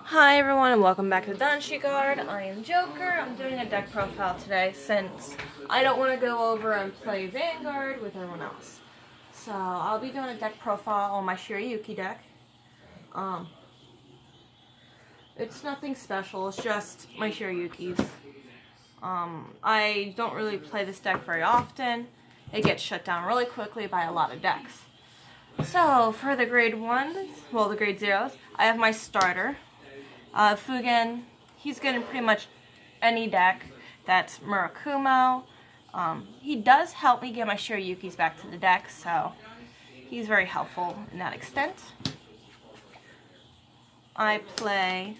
Hi everyone and welcome back to Guard. I am Joker. I'm doing a deck profile today since I don't want to go over and play Vanguard with everyone else. So I'll be doing a deck profile on my Shirayuki deck. It's nothing special, it's just my Shirayukis. I don't really play this deck very often. It gets shut down really quickly by a lot of decks. So for the grade 1s, well the grade 0s, I have my starter. Fugen, he's good in pretty much any deck. That's Murakumo. He does help me get my Shirayukis back to the deck, so he's very helpful in that extent. I play,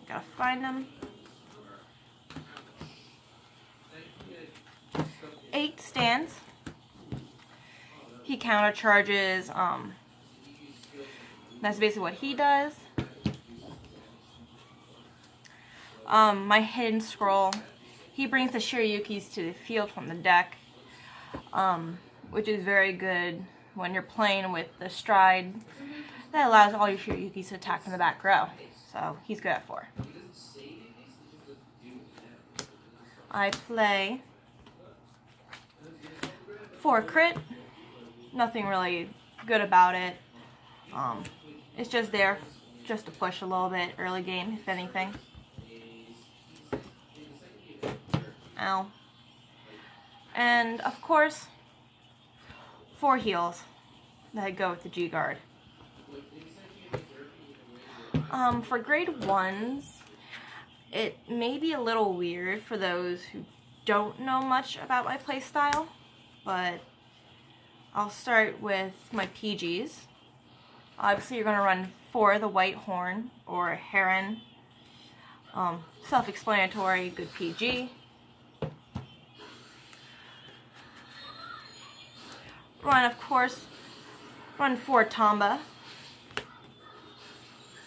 gotta find them, 8 stands. He countercharges, that's basically what he does. My hidden scroll, he brings the Shirayukis to the field from the deck, which is very good when you're playing with the stride. That allows all your Shirayukis to attack from the back row, so he's good at 4. I play 4 crit, nothing really good about it. It's just there just to push a little bit early game, if anything. Ow. And of course, 4 heals that go with the G guard. For grade 1s, it may be a little weird for those who don't know much about my playstyle, but I'll start with my PGs. Obviously, you're going to run 4 the White Horn or Heron. Self-explanatory, good PG. Of course, run 4 Tamba.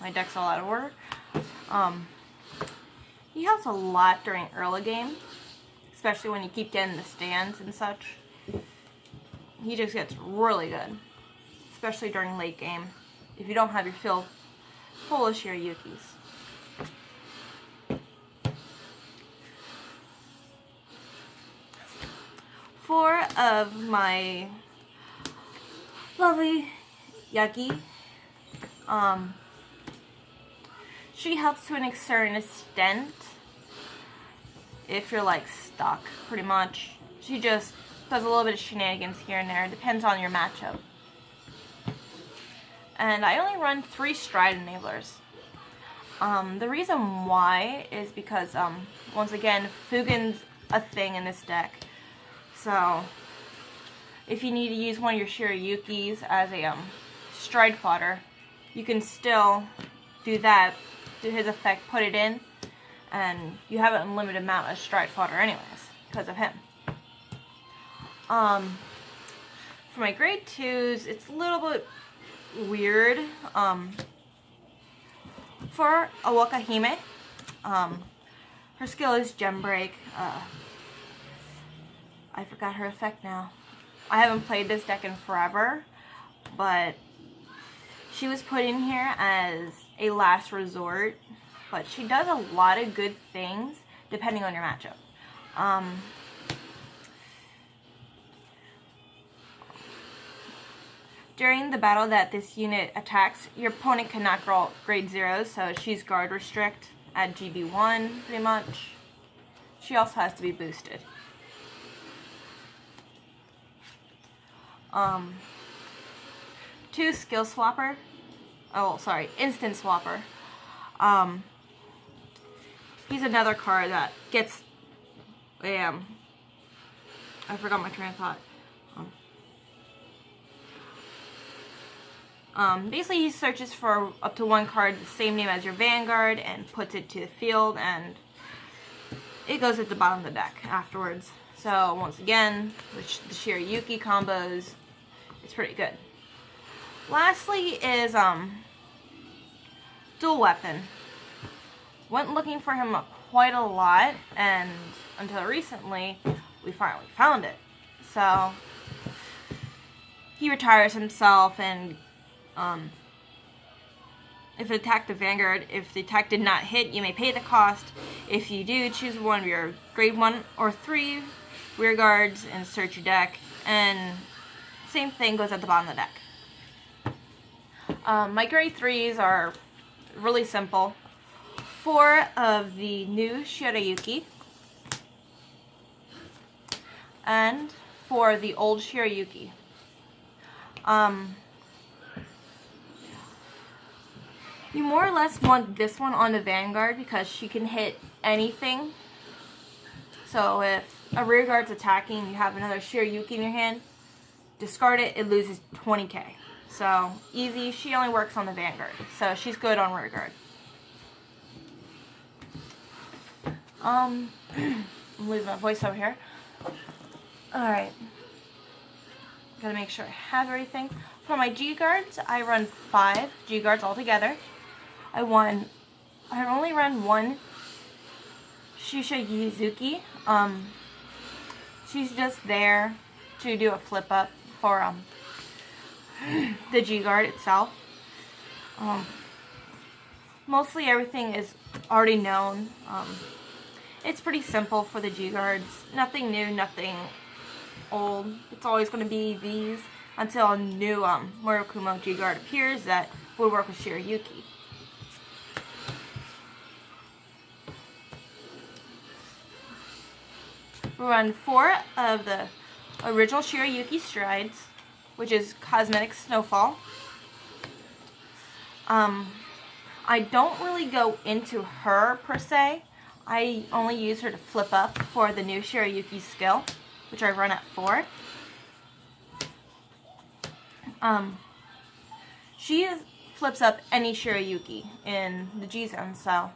My deck's all out of order. He helps a lot during early game, especially when you keep getting the stands and such. He just gets really good, especially during late game, if you don't have your field full of Shirayukis. Four of my lovely Yagi, she helps to an certain extent if you're like stuck, pretty much. She just does a little bit of shenanigans here and there, depends on your matchup. And I only run 3 stride enablers. The reason why is because, once again, Fugen's a thing in this deck. So, if you need to use one of your Shirayukis as a stride fodder, you can still do that, do his effect, put it in, and you have an unlimited amount of stride fodder anyways, because of him. For my grade 2s, it's a little bit weird. For Awakahime, her skill is Gem Break. I forgot her effect now. I haven't played this deck in forever, but she was put in here as a last resort, but she does a lot of good things depending on your matchup. During the battle that this unit attacks, your opponent cannot roll grade 0s, so she's guard restrict at GB1 pretty much. She also has to be boosted. Two skill swapper. Oh, sorry, instant swapper. He's another card that gets I forgot my train of thought. Basically he searches for up to 1 card the same name as your Vanguard and puts it to the field, and it goes at the bottom of the deck afterwards. So once again, with the Shirayuki combos, it's pretty good. Lastly is dual weapon. Went looking for him quite a lot, and until recently we finally found it. So he retires himself and if it attacked the vanguard, if the attack did not hit, you may pay the cost. If you do, choose one of your grade 1 or 3 rear guards and search your deck. And same thing goes at the bottom of the deck. My grade 3s are really simple. 4 of the new Shirayuki and 4 of the old Shirayuki. You more or less want this one on the vanguard because she can hit anything. So if a rear guard's attacking, you have another Shirayuki in your hand, discard it, it loses 20k. So easy. She only works on the vanguard, so she's good on rear guard. I'm losing my voice over here. Alright. Gotta make sure I have everything. For my G guards, I run 5 G guards altogether. I only run 1 Shirayuki. She's just there to do a flip up for the G guard itself. Mostly everything is already known. It's pretty simple for the G guards. Nothing new, nothing old. It's always going to be these until a new Murakumo G guard appears that will work with Shirayuki. We run 4 of the original Shirayuki strides, which is Cosmetic Snowfall. I don't really go into her per se. I only use her to flip up for the new Shirayuki skill, which I run at 4. She flips up any Shirayuki in the G zone, so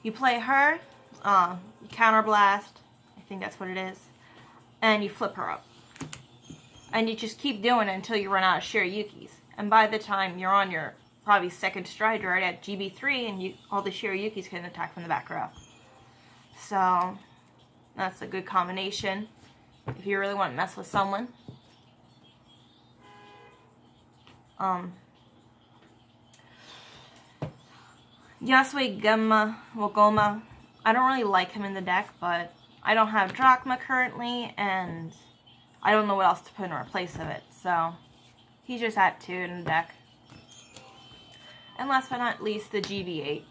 you play her, you counterblast, I think that's what it is, and you flip her up. And you just keep doing it until you run out of Shirayukis. And by the time you're on your probably 2nd stride, you're already at GB3, and all the Shirayukis can attack from the back row. So that's a good combination if you really want to mess with someone. Yasui Goma, I don't really like him in the deck, but I don't have Drachma currently, and I don't know what else to put in replace of it, so he's just at 2 in the deck. And last but not least, the GB8.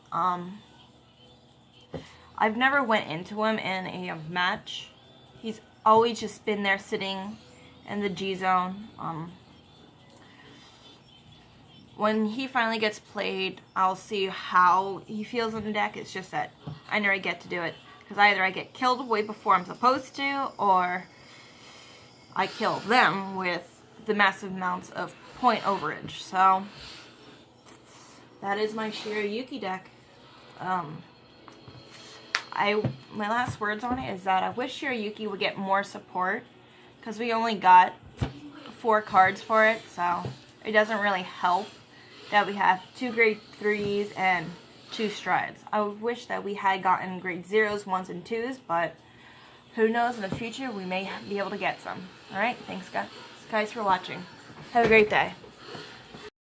I've never went into him in a match. He's always just been there sitting in the G zone. When he finally gets played, I'll see how he feels in the deck. It's just that I never get to do it, because either I get killed way before I'm supposed to, or I kill them with the massive amounts of point overage. So that is my Shirayuki deck. My last words on it is that I wish Shirayuki would get more support, because we only got 4 cards for it, so it doesn't really help that we have 2 grade 3s and 2 strides. I wish that we had gotten grade 0s, 1s, and 2s, but who knows, in the future we may be able to get some. Alright, thanks guys for watching. Have a great day.